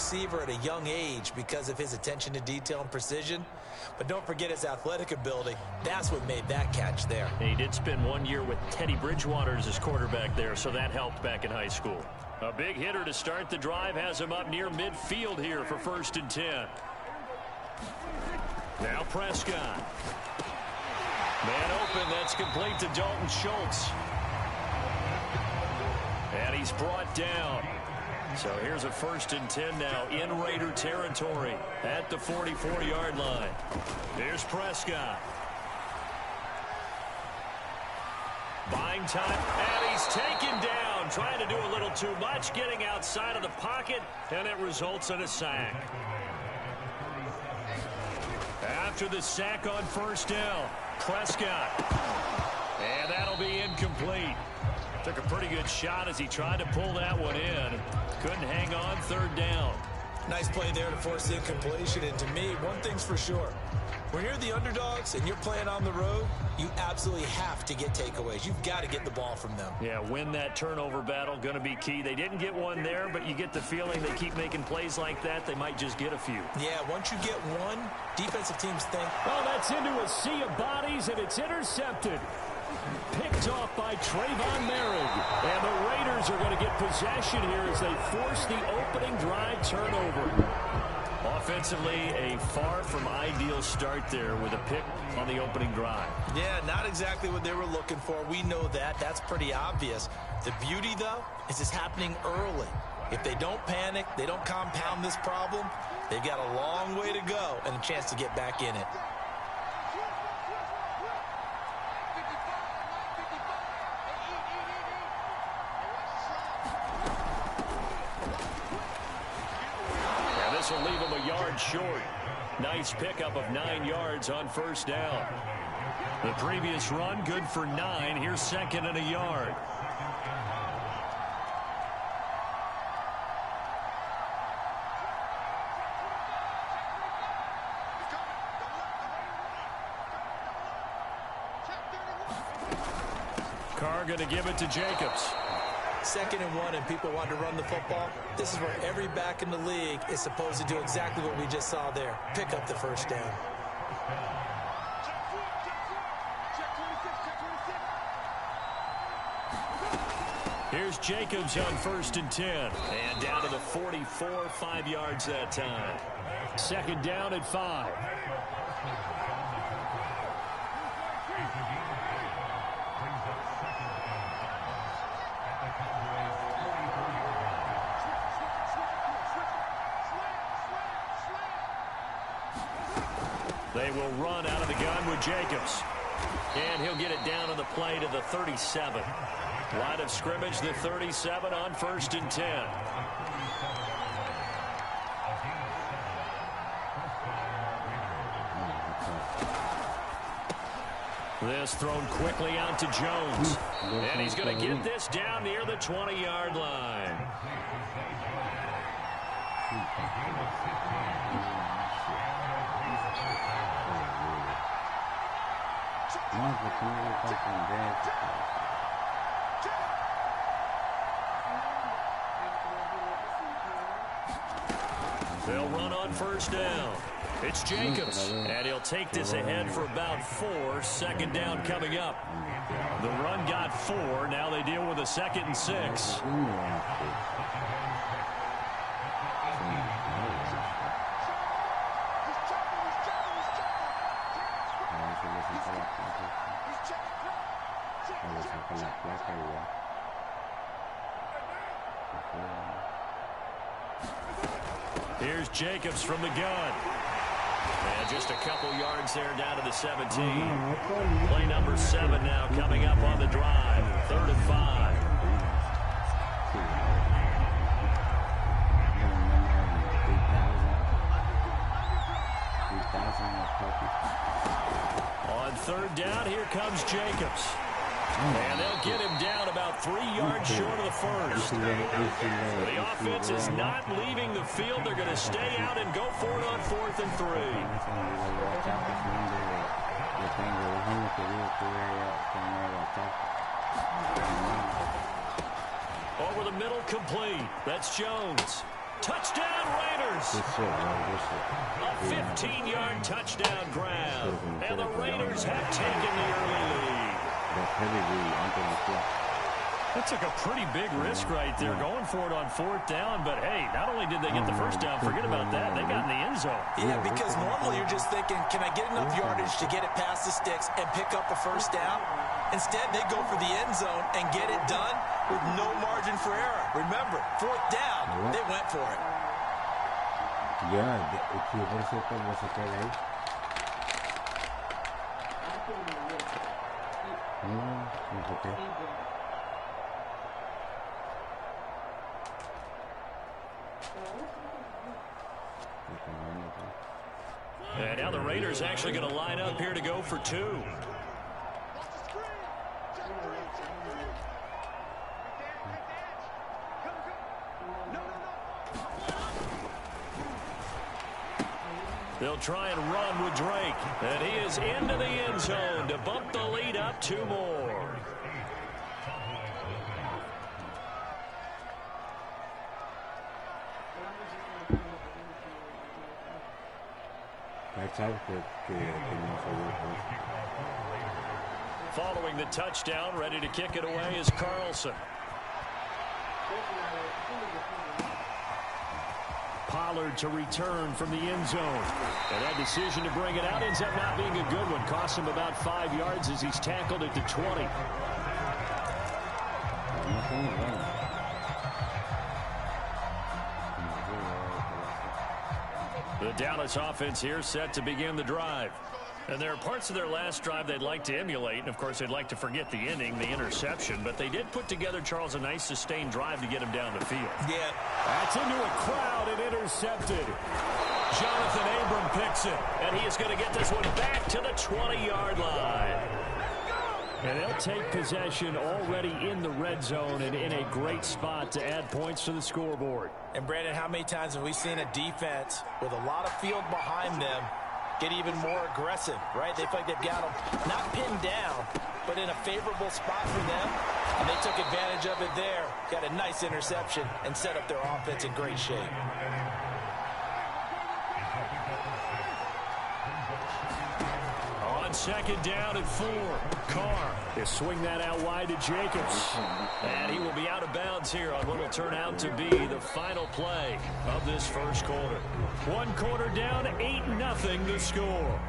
receiver at a young age because of his attention to detail and precision. But don't forget his athletic ability. That's what made that catch there. He did spend 1 year with Teddy Bridgewater as his quarterback there, so that helped back in high school. A big hitter to start the drive has him up near midfield here for 1st and 10. Now Prescott. Man open, that's complete to Dalton Schultz. And he's brought down. So here's a 1st and 10 now in Raider territory at the 44-yard line. Here's Prescott. Buying time, and he's taken down. Trying to do a little too much, getting outside of the pocket, and it results in a sack. After the sack on 1st down, Prescott. And that'll be incomplete. Took a pretty good shot as he tried to pull that one in. Couldn't hang on 3rd down. Nice play there to force the incompletion. And to me, one thing's for sure. When you're the underdogs and you're playing on the road, you absolutely have to get takeaways. You've got to get the ball from them. Yeah, win that turnover battle, going to be key. They didn't get one there, but you get the feeling they keep making plays like that, they might just get a few. Yeah, once you get one, defensive teams think. Well, that's into a sea of bodies, and it's intercepted. Picked off by Trayvon Merritt. And the Raiders are going to get possession here as they force the opening drive turnover. Offensively, a far from ideal start there with a pick on the opening drive. Yeah, not exactly what they were looking for. We know that. That's pretty obvious. The beauty, though, is it's happening early. If they don't panic, they don't compound this problem, they've got a long way to go and a chance to get back in it. This will leave him a yard short. Nice pickup of 9 yards on 1st down. The previous run good for 9. Here's 2nd and a yard. Carr going to give it to Jacobs. 2nd and 1 and people want to run the football. This is where every back in the league is supposed to do exactly what we just saw there. Pick up the 1st down. Here's Jacobs on 1st and 10. And down to the 44, 5 yards that time. 2nd down at 5. They will run out of the gun with Jacobs. And he'll get it down on the play to the 37. Line of scrimmage, the 37 on 1st and 10. This thrown quickly out to Jones. And he's going to get this down near the 20-yard line. They'll run on 1st down. It's Jacobs, and he'll take this ahead for about 4. 2nd down coming up. The run got 4. Now they deal with a 2nd and 6. Here's Jacobs from the gun. And just a couple yards there down to the 17. Play number 7 now coming up on the drive. 3rd and 5. On 3rd down, here comes Jacobs. And they'll get him down about 3 yards short of the 1st. The offense is not leaving the field. They're going to stay out and go for it on 4th and 3. Over the middle, complete. That's Jones. Touchdown, Raiders. A 15-yard touchdown grab. And the Raiders have taken the early lead. That took a pretty big risk right there, going for it on 4th down. But, hey, not only did they get the first down, forget about that, they got in the end zone. Yeah, because normally you're just thinking, can I get enough yardage to get it past the sticks and pick up a first down? Instead, they go for the end zone and get it done with no margin for error. Remember, 4th down, they went for it. Yeah, And now the Raiders actually going to line up here to go for 2. They'll try and run with Drake. And he is into the end zone to bump the lead up 2 more. Following the touchdown, ready to kick it away is Carlson. Pollard to return from the end zone. And that decision to bring it out ends up not being a good one. Costs him about 5 yards as he's tackled at the 20. The Dallas offense here set to begin the drive. And there are parts of their last drive they'd like to emulate. And, of course, they'd like to forget the ending, the interception. But they did put together, Charles, a nice sustained drive to get him down the field. Yeah. That's into a crowd and intercepted. Jonathan Abram picks it. And he is going to get this one back to the 20-yard line. And they'll take possession already in the red zone and in a great spot to add points to the scoreboard. And, Brandon, how many times have we seen a defense with a lot of field behind them get even more aggressive, right? They feel like they've got them not pinned down, but in a favorable spot for them. And they took advantage of it there. Got a nice interception and set up their offense in great shape. On 2nd down and 4. Carr is swing that out wide to Jacobs. And he will be out of bounds here on what will turn out to be the final play of this first quarter. 1 quarter down, 8-0 the score.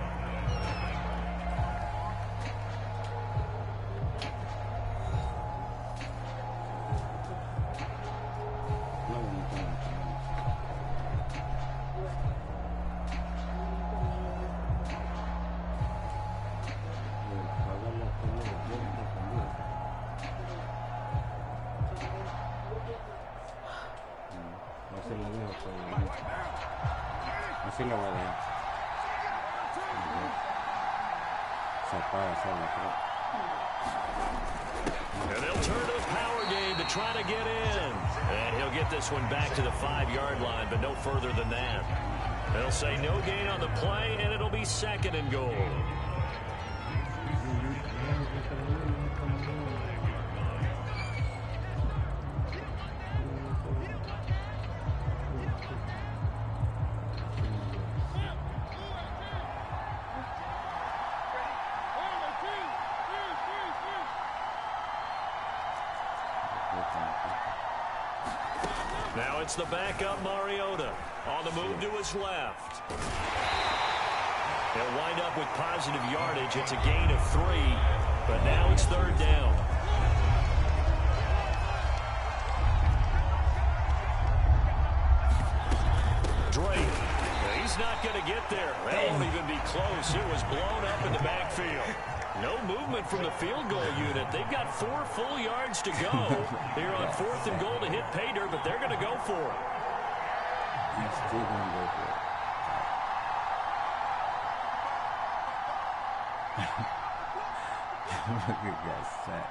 Así lo voy a ver. Se apaga sola, creo. And they'll turn to the power game to try to get in. And he'll get this one back to the 5-yard line, but no further than that. They'll say no gain on the play, and it'll be 2nd and goal. Now it's the backup Mariota on the move to his left. He'll wind up with positive yardage. It's a gain of 3, but now it's 3rd down. Drake, he's not going to get there. That won't even be close. It was blown up in the backfield. No movement from the field goal unit. They've got 4 full yards to go here on 4th and goal to hit pay dirt, but they're going to go for it. He's still going to go for it. Look at that sack.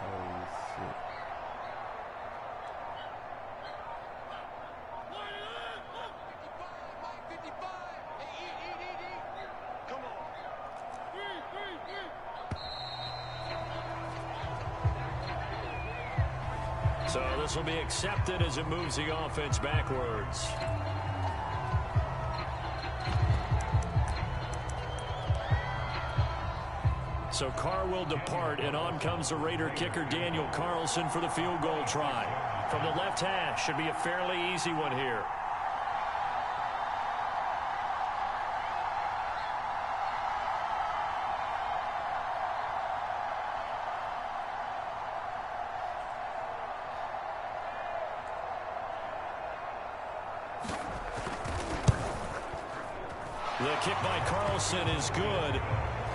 Holy shit. So this will be accepted as it moves the offense backwards. So Carr will depart, and on comes the Raider kicker Daniel Carlson for the field goal try. From the left hash, should be a fairly easy one here. The kick by Carlson is good,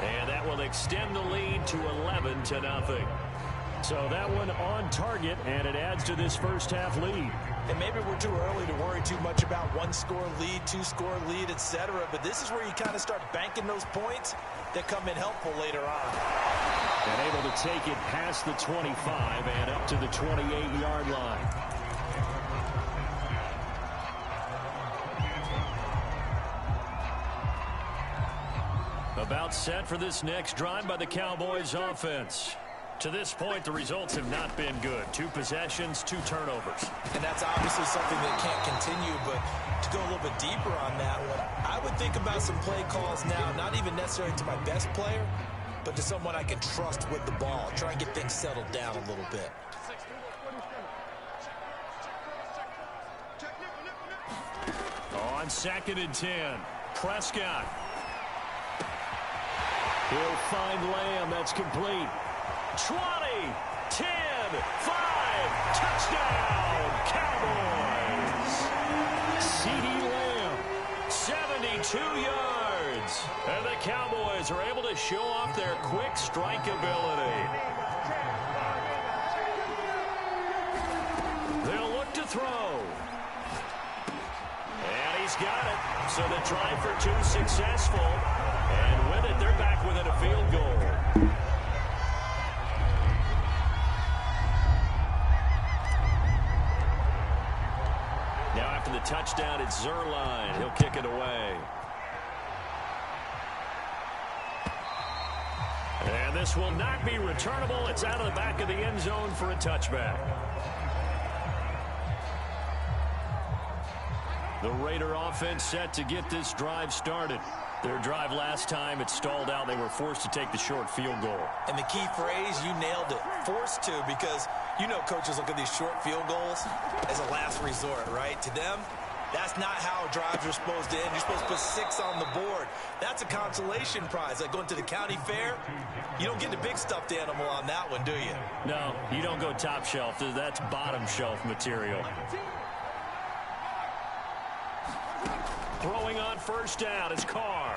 and that will extend the lead to 11-0. So that one on target, and it adds to this first half lead. And maybe we're too early to worry too much about one-score lead, two-score lead, etc. But this is where you kind of start banking those points that come in helpful later on. And able to take it past the 25 and up to the 28-yard line. About set for this next drive by the Cowboys offense. To this point, the results have not been good. 2 possessions, 2 turnovers. And that's obviously something that can't continue, but to go a little bit deeper on that one, I would think about some play calls now, not even necessarily to my best player, but to someone I can trust with the ball. Try and get things settled down a little bit. On 2nd and 10, Prescott. He'll find Lamb. That's complete. 20, 10, 5, touchdown, Cowboys. CeeDee Lamb, 72 yards. And the Cowboys are able to show off their quick strike ability. They'll look to throw. And he's got it. So the try for 2 successful. And with it, they're back within a field goal. Now after the touchdown, it's Zerline. He'll kick it away. And this will not be returnable. It's out of the back of the end zone for a touchback. The Raider offense set to get this drive started. Their drive last time, it stalled out. They were forced to take the short field goal. And the key phrase, you nailed it, forced to, because you know coaches look at these short field goals as a last resort, right? To them, that's not how drives are supposed to end. You're supposed to put 6 on the board. That's a consolation prize. Like going to the county fair, you don't get the big stuffed animal on that one, do you? No, you don't go top shelf. That's bottom shelf material. Throwing on first down is Carr.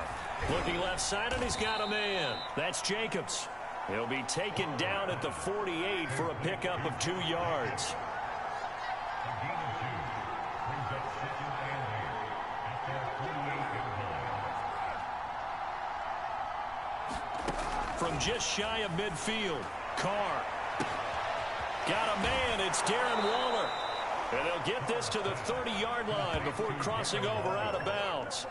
Looking left side, and he's got a man. That's Jacobs. He'll be taken down at the 48 for a pickup of 2 yards. From just shy of midfield, Carr. Got a man. It's Darren Waller. And they'll get this to the 30-yard line before crossing over out of bounds.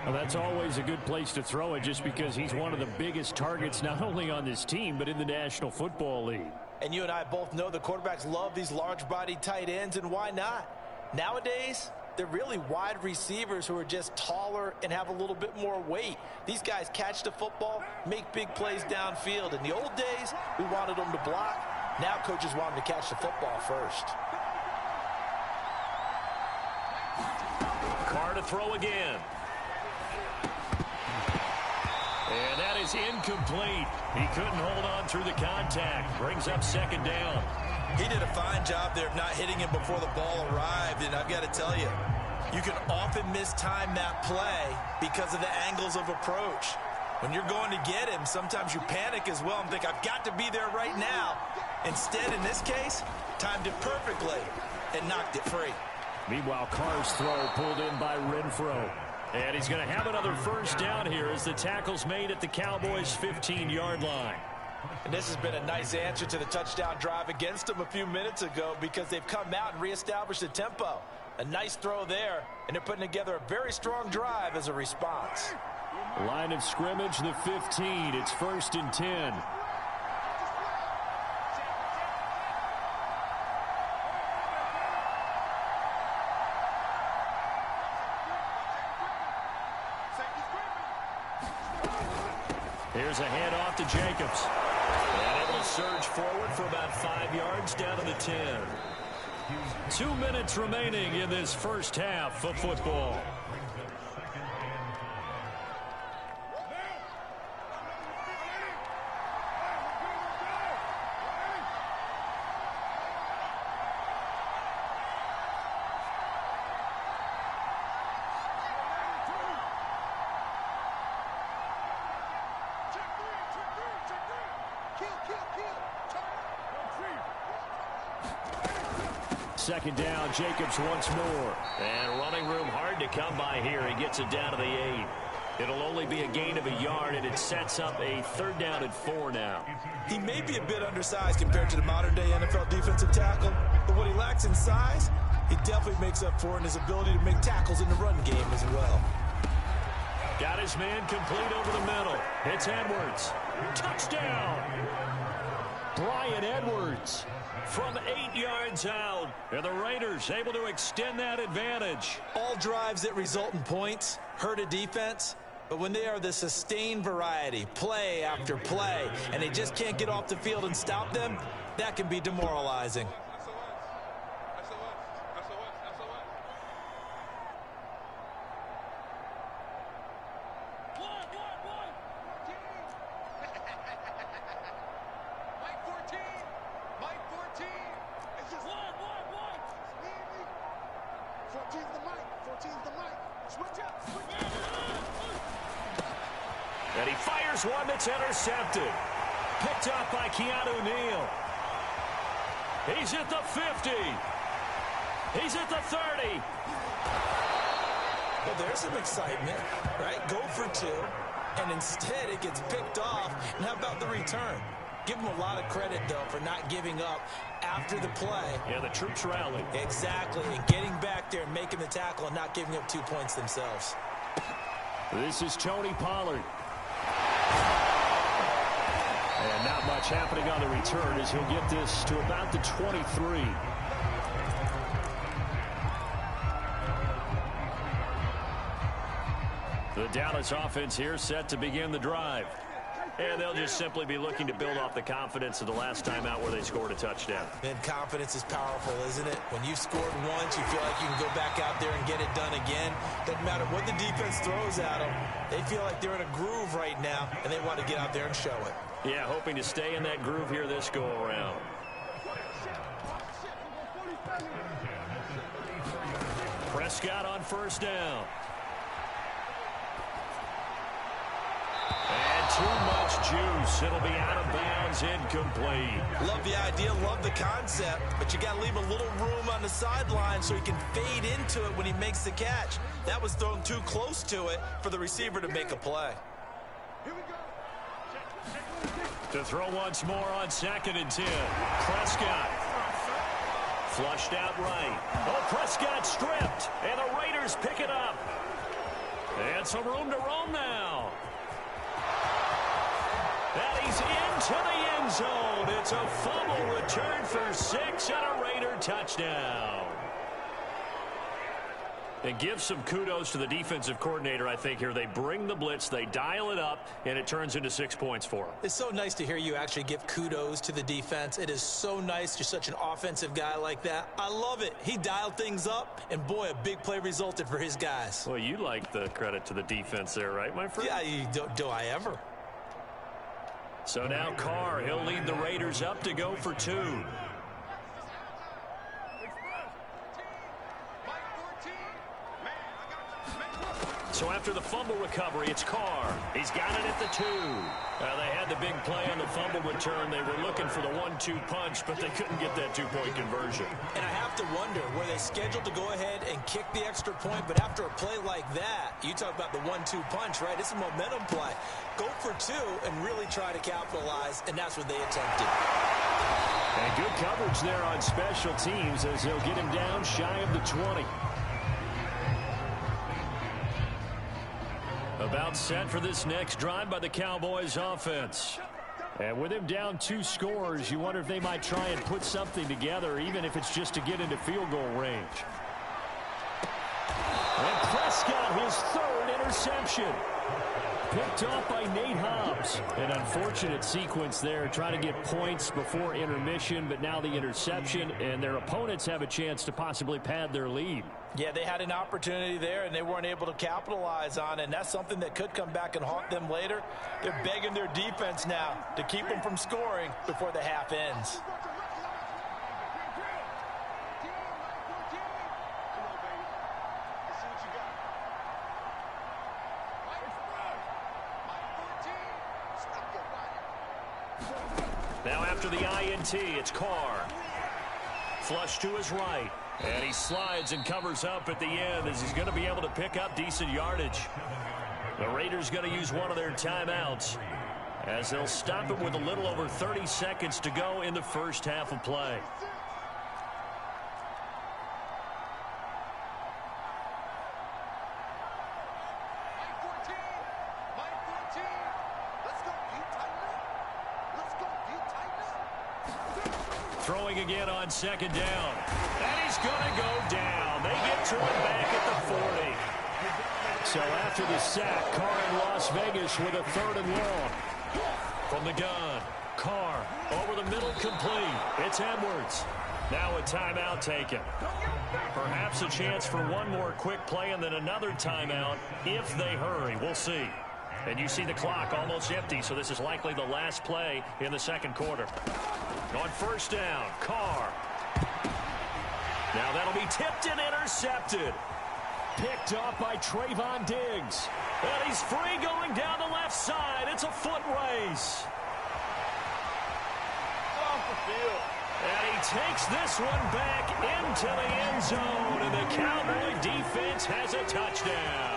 Well, that's always a good place to throw it just because he's one of the biggest targets not only on this team but in the National Football League. And you and I both know the quarterbacks love these large-bodied tight ends, and why not? Nowadays, they're really wide receivers who are just taller and have a little bit more weight. These guys catch the football, make big plays downfield. In the old days, we wanted them to block. Now coaches want them to catch the football first. Carr to throw again. And that is incomplete. He couldn't hold on through the contact. Brings up 2nd down. He did a fine job there of not hitting him before the ball arrived, and I've got to tell you, you can often mistime that play because of the angles of approach. When you're going to get him, sometimes you panic as well and think, I've got to be there right now. Instead, in this case, timed it perfectly and knocked it free. Meanwhile, Carr's throw pulled in by Renfro. And he's going to have another first down here as the tackle's made at the Cowboys' 15-yard line. And this has been a nice answer to the touchdown drive against them a few minutes ago because they've come out and reestablished the tempo. A nice throw there, and they're putting together a very strong drive as a response. Line of scrimmage, the 15. It's 1st and 10. Here's a handoff to Jacobs. And able to surge forward for about 5 yards down to the 10. 2 minutes remaining in this first half of football. Second down, Jacobs once more. And running room hard to come by here. He gets it down to the 8. It'll only be a gain of a yard, and it sets up a 3rd down and 4 now. He may be a bit undersized compared to the modern-day NFL defensive tackle, but what he lacks in size, he definitely makes up for in his ability to make tackles in the run game as well. Got his man complete over the middle. It's Edwards. Touchdown! Bryan Edwards from 8 yards out. And the Raiders able to extend that advantage. All drives that result in points hurt a defense, but when they are the sustained variety, play after play, and they just can't get off the field and stop them, that can be demoralizing. And he fires one that's intercepted. Picked up by Keanu Neal. He's at the 50. He's at the 30. Well, there's some excitement, right? Go for 2, and instead it gets picked off. And how about the return? Give him a lot of credit, though, for not giving up after the play. Yeah, the troops rallied. Exactly, and getting back there and making the tackle and not giving up 2 points themselves. This is Tony Pollard. And not much happening on the return as he'll get this to about the 23. The Dallas offense here set to begin the drive. And they'll just simply be looking to build off the confidence of the last time out where they scored a touchdown. Man, confidence is powerful, isn't it? When you scored once, you feel like you can go back out there and get it done again. Doesn't matter what the defense throws at them. They feel like they're in a groove right now, and they want to get out there and show it. Yeah, hoping to stay in that groove here this go-around. Prescott on first down. And too much juice. It'll be out of bounds, incomplete. Love the idea, love the concept, but you got to leave a little room on the sideline so he can fade into it when he makes the catch. That was thrown too close to it for the receiver to make a play. To throw once more on 2nd and 10. Prescott. Flushed out right. Oh, Prescott stripped. And the Raiders pick it up. And some room to roam now. And he's into the end zone. It's a fumble return for 6 and a Raider touchdown. And give some kudos to the defensive coordinator, I think, here. They bring the blitz, they dial it up, and it turns into 6 points for them. It's so nice to hear you actually give kudos to the defense. It is so nice. You're such an offensive guy like that. I love it. He dialed things up, and boy, a big play resulted for his guys. Well, you like the credit to the defense there, right, my friend? Yeah, do I ever? So now Carr, he'll lead the Raiders up to go for 2. So after the fumble recovery, it's Carr. He's got it at the 2. They had the big play on the fumble return. They were looking for the 1-2 punch, but they couldn't get that 2-point conversion. And I have to wonder, were they scheduled to go ahead and kick the extra point? But after a play like that, you talk about the 1-2 punch, right? It's a momentum play. Go for 2 and really try to capitalize, and that's what they attempted. And good coverage there on special teams as they'll get him down shy of the 20. About set for this next drive by the Cowboys offense. And with him down 2 scores, you wonder if they might try and put something together, even if it's just to get into field goal range. And Prescott, his third interception. Picked off by Nate Hobbs. An unfortunate sequence there, trying to get points before intermission, but now the interception, and their opponents have a chance to possibly pad their lead. Yeah, they had an opportunity there, and they weren't able to capitalize on it, and that's something that could come back and haunt them later. They're begging their defense now to keep them from scoring before the half ends. Now after the INT, it's Carr. Flush to his right. And he slides and covers up at the end as he's going to be able to pick up decent yardage. The Raiders going to use one of their timeouts as they'll stop him with a little over 30 seconds to go in the first half of play. Throwing again on second down. And he's going to go down. They get to him back at the 40. So after the sack, Carr in Las Vegas with a 3rd and long. From the gun, Carr over the middle, complete. It's Edwards. Now a timeout taken. Perhaps a chance for one more quick play and then another timeout if they hurry. We'll see. And you see the clock almost empty, so this is likely the last play in the second quarter. On first down, Carr. Now that'll be tipped and intercepted. Picked off by Trayvon Diggs. And he's free going down the left side. It's a foot race. Off the field. And he takes this one back into the end zone. And the Cowboy defense has a touchdown.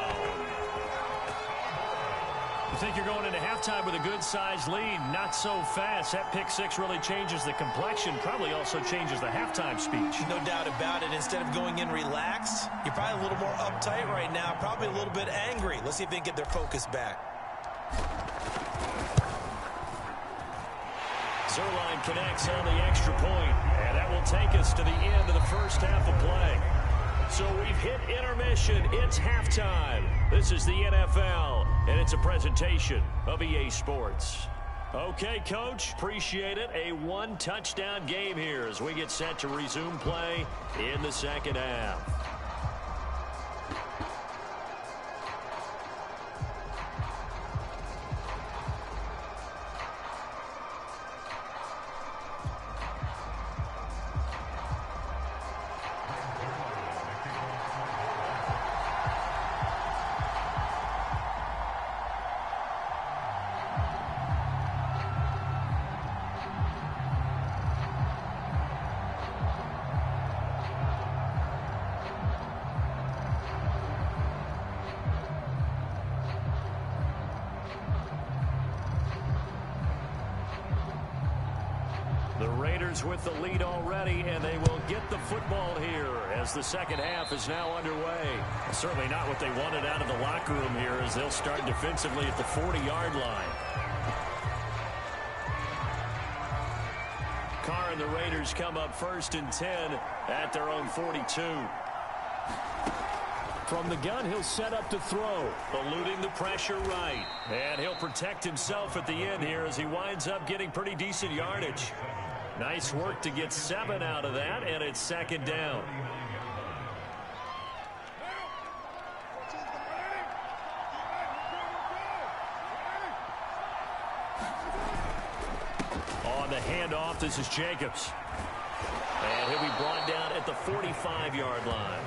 You think you're going into halftime with a good-sized lead. Not so fast. That pick six really changes the complexion. Probably also changes the halftime speech. No doubt about it. Instead of going in relaxed, you're probably a little more uptight right now. Probably a little bit angry. Let's see if they can get their focus back. Zerline connects on the extra point, and that will take us to the end of the first half of play. So we've hit intermission. It's halftime. This is the NFL, and it's a presentation of EA Sports. Okay, Coach, appreciate it. A one-touchdown game here as we get set to resume play in the second half. With the lead already, and they will get the football here as the second half is now underway. Certainly not what they wanted out of the locker room here as they'll start defensively at the 40-yard line. Carr and the Raiders come up 1st and 10 at their own 42. From the gun, he'll set up to throw. Eluding the pressure right. And he'll protect himself at the end here as he winds up getting pretty decent yardage. Nice work to get 7 out of that, and it's second down. On the handoff, this is Jacobs. And he'll be brought down at the 45-yard line.